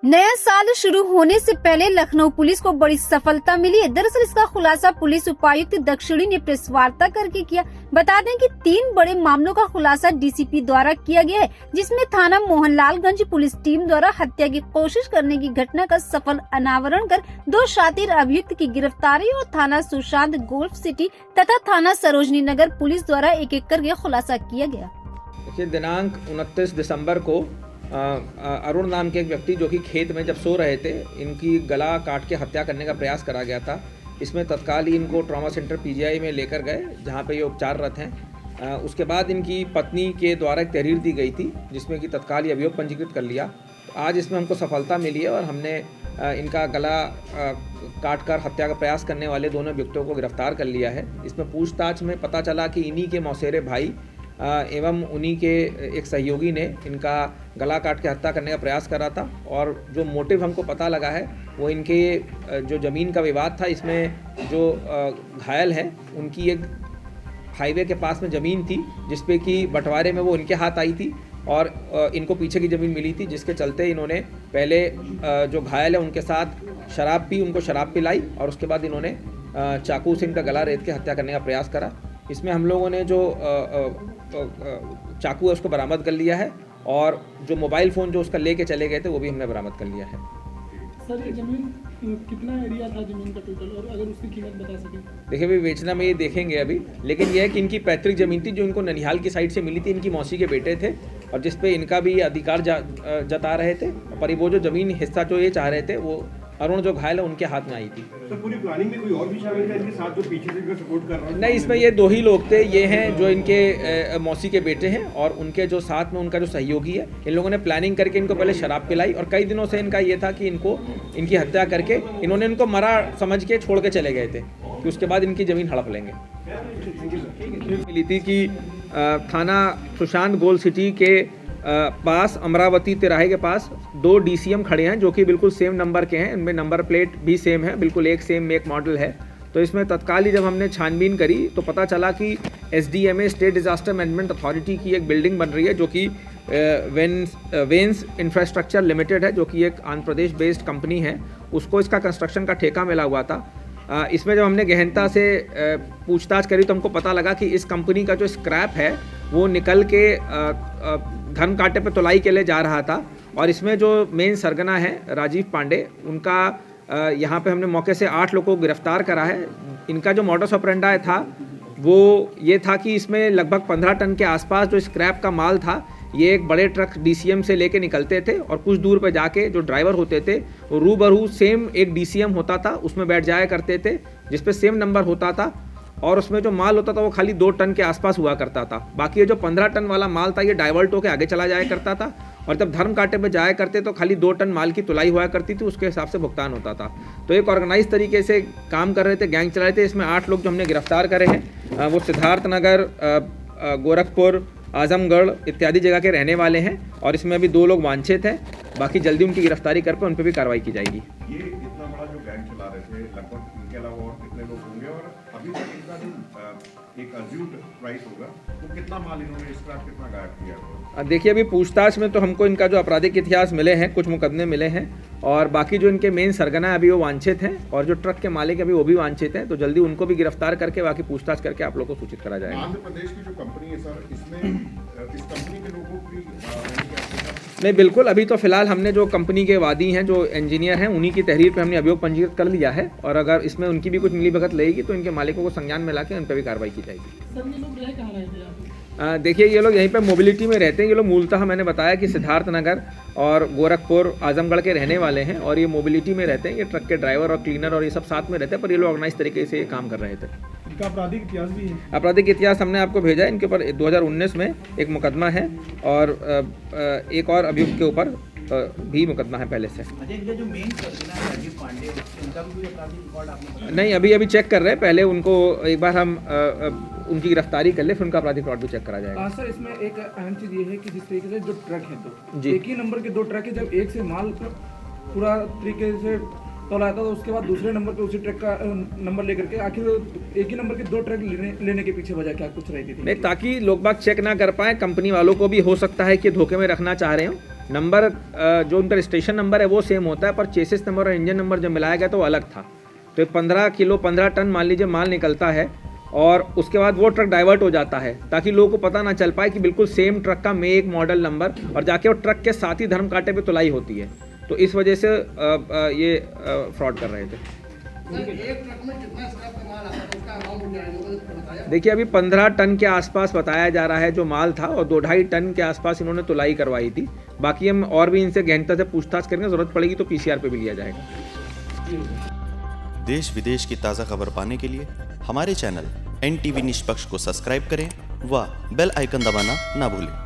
नया साल शुरू होने से पहले लखनऊ पुलिस को बड़ी सफलता मिली है। दरअसल इसका खुलासा पुलिस उपायुक्त दक्षिणी ने प्रेस वार्ता करके किया। बता दें कि 3 बड़े मामलों का खुलासा डीसीपी द्वारा किया गया है, जिसमें थाना मोहनलालगंज पुलिस टीम द्वारा हत्या की कोशिश करने की घटना का सफल अनावरण कर 2 शातिर अभियुक्त की गिरफ्तारी और थाना सुशांत गोल्फ सिटी तथा थाना सरोजनी नगर पुलिस द्वारा एक करके खुलासा किया गया। देखिए, दिनांक 29 दिसंबर को अरुण नाम के एक व्यक्ति जो कि खेत में जब सो रहे थे, इनकी गला काट के हत्या करने का प्रयास करा गया था। इसमें तत्काल ही इनको ट्रॉमा सेंटर पीजीआई में लेकर गए, जहां पे ये उपचाररत हैं। उसके बाद इनकी पत्नी के द्वारा एक तहरीर दी गई थी, जिसमें कि तत्काल ही अभियोग पंजीकृत कर लिया। आज इसमें हमको सफलता मिली है और हमने इनका गला काट कर हत्या का प्रयास करने वाले दोनों अभियुक्तों को गिरफ्तार कर लिया है। इसमें पूछताछ में पता चला कि इन्हीं के मौसेरे भाई एवं उन्हीं के एक सहयोगी ने इनका गला काट के हत्या करने का प्रयास करा था। और जो मोटिव हमको पता लगा है वो इनके जो ज़मीन का विवाद था, इसमें जो घायल है उनकी एक हाईवे के पास में ज़मीन थी, जिसपे कि बंटवारे में वो इनके हाथ आई थी और इनको पीछे की ज़मीन मिली थी, जिसके चलते इन्होंने पहले जो घायल है उनके साथ शराब पी, उनको शराब पिलाई और उसके बाद इन्होंने चाकू से इनका गला रेत के हत्या करने का प्रयास करा। इसमें हम लोगों ने जो चाकू है उसको बरामद कर लिया है और जो मोबाइल फ़ोन जो उसका लेके चले गए थे वो भी हमने बरामद कर लिया है। सर, ये ज़मीन कितना एरिया था ज़मीन का टोटल, और अगर उसकी कीमत बता सकें? देखिए, अभी बेचना में ये देखेंगे अभी, लेकिन यह है कि इनकी पैतृक ज़मीन थी जो इनको ननिहाल की साइड से मिली थी, इनकी मौसी के बेटे थे और जिस पे इनका भी अधिकार जता रहे थे। पर वो जो ज़मीन हिस्सा जो ये चाह रहे थे वो अरुण जो घायल है उनके हाथ में आई थी। तो पूरी प्लानिंग में कोई और भी शामिल था इनके साथ जो पीछे से इनको सपोर्ट कर रहा है? नहीं, इसमें ये 2 ही लोग थे। ये हैं जो इनके मौसी के बेटे हैं और उनके जो साथ में उनका जो सहयोगी है। इन लोगों ने प्लानिंग करके इनको पहले शराब पिलाई और कई दिनों से इनका ये था कि इनकी हत्या करके इन्होंने इनको मरा समझ के छोड़ के चले गए थे कि उसके बाद इनकी ज़मीन हड़प लेंगे। मिली थी कि थाना सुशांत गोल्ड सिटी के पास अमरावती तिराहे के पास 2 डीसीएम खड़े हैं जो कि बिल्कुल सेम नंबर के हैं। इनमें नंबर प्लेट भी सेम है, बिल्कुल एक सेम मेक मॉडल है। तो इसमें तत्काल ही जब हमने छानबीन करी तो पता चला कि SDMA state disaster management authority की एक बिल्डिंग बन रही है जो कि वेंस इंफ्रास्ट्रक्चर लिमिटेड है, जो कि एक आंध्र प्रदेश बेस्ड कंपनी है। उसको इसका कंस्ट्रक्शन का ठेका मिला हुआ था। इसमें जब हमने गहनता से पूछताछ करी तो हमको पता लगा कि इस कंपनी का जो स्क्रैप है वो निकल के धर्म कांटे पे तुलाई के लिए जा रहा था। और इसमें जो मेन सरगना है राजीव पांडे, उनका यहाँ पे हमने मौके से 8 लोगों को गिरफ्तार करा है। इनका जो मॉडस ऑपरेंडी था वो ये था कि इसमें लगभग 15 टन के आसपास जो स्क्रैप का माल था, ये एक बड़े ट्रक डीसीएम से लेके निकलते थे और कुछ दूर पर जाके जो ड्राइवर होते थे वो रूबरू सेम एक डीसीएम होता था, उसमें बैठ जाया करते थे जिस पे सेम नंबर होता था और उसमें जो माल होता था वो खाली 2 टन के आसपास हुआ करता था। बाकी ये जो 15 टन वाला माल था ये डाइवर्ट होकर आगे चला जाया करता था और जब धर्म कांटे पे जाया करते तो खाली 2 टन माल की तुलाई हुआ करती थी, उसके हिसाब से भुगतान होता था। तो एक ऑर्गेनाइज तरीके से काम कर रहे थे, गैंग चला रहे थे। इसमें 8 लोग जो हमने गिरफ्तार करे हैं वो सिद्धार्थ नगर, गोरखपुर, आजमगढ़ इत्यादि जगह के रहने वाले हैं और इसमें अभी 2 लोग वांछित हैं। बाकी जल्दी उनकी गिरफ्तारी करके उन पर भी कार्रवाई की जाएगी। ये इतना बड़ा जो गैंग चला रहे थे, लगभग इनके अलावा और कितने लोग होंगे और अभी तक इनका जो एक अज्यूम्ड प्राइस होगा तो कितना माल इन्होंने इस रात कितना गायब किया? देखिए, अभी पूछताछ में तो हमको इनका जो आपराधिक इतिहास मिले हैं, कुछ मुकदमे मिले हैं और बाकी जो इनके मेन सरगना है अभी वो वांछित हैं और जो ट्रक के मालिक अभी वो भी वांछित हैं। तो जल्दी उनको भी गिरफ्तार करके बाकी पूछताछ करके आप लोग को सूचित करा जाएगा। आंध्र प्रदेश की जो कंपनी है सर, इसमें इस कंपनी के लोगों की नहीं, बिल्कुल। अभी तो फिलहाल हमने जो कंपनी के वादी हैं, जो इंजीनियर हैं, उन्हीं की तहरीर पे हमने अभियोग पंजीकृत कर लिया है और अगर इसमें उनकी भी कुछ मिलीभगत लगेगी तो इनके मालिकों को संज्ञान में लाके उन पर भी कार्रवाई की जाएगी। सर, ये लोग रह कहाँ रहे थे आप? देखिए, ये लोग यहीं पे मोबिलिटी में रहते हैं। ये लोग मूलतः मैंने बताया कि सिद्धार्थ नगर और गोरखपुर, आजमगढ़ के रहने वाले हैं और ये मोबिलिटी में रहते हैं। ये ट्रक के ड्राइवर और क्लीनर और ये सब साथ में रहते हैं, पर ये लोग ऑर्गेनाइज तरीके से काम कर रहे थे। इनका आपराधिक इतिहास भी है? आपराधिक इतिहास हमने आपको भेजा है। इनके ऊपर 2019 में एक मुकदमा है और एक और अभियुक्त के ऊपर भी मुकदमा है पहले से। जो मेन सरगना है राजीव पांडे, उनका भी कोई आपराधिक रिकॉर्ड आपने? नहीं, अभी चेक कर रहे हैं। पहले उनको एक बार हम उनकी गिरफ्तारी कर ले, फिर उनका आपराधिक रिकॉर्ड भी चेक करा जाएगा। सर, इसमें एक अहम चीज़ ये है कि जिस तरीके से जो ट्रक है तो जी, एक ही नंबर के 2 ट्रक है, जब एक से माल पूरा तरीके से तोला था तो उसके बाद दूसरे नंबर पे उसी ट्रक का नंबर लेकर के आखिर एक ही नंबर के 2 ट्रक लेने के पीछे वजह क्या कुछ रही थी? नहीं, ताकि लोग बाग चेक ना कर पाए। कंपनी वालों को भी हो सकता है कि धोखे में रखना चाह रहे हो, नंबर जो उनका रजिस्ट्रेशन नंबर है वो सेम होता है, पर चेसिस नंबर और इंजन नंबर जब मिलाया गया तो वो अलग था। तो ये 15 टन मान लीजिए माल निकलता है और उसके बाद वो ट्रक डाइवर्ट हो जाता है ताकि लोगों को पता ना चल पाए कि बिल्कुल सेम ट्रक का मेक मॉडल नंबर, और जाके वो ट्रक के साथ ही धर्म कांटे पे तुलाई होती है। तो इस वजह से ये फ्रॉड कर रहे थे। देखिए अभी 15 टन के आसपास बताया जा रहा है जो माल था, और 2-2.5 टन के आसपास इन्होंने तुलाई करवाई थी। बाकी हम और भी इनसे गहनता से पूछताछ करेंगे, जरूरत पड़ेगी तो PCR पे भी लिया जाएगा। देश विदेश की ताज़ा खबर पाने के लिए हमारे चैनल NTV निष्पक्ष को सब्सक्राइब करें व बेल आइकन दबाना ना भूलें।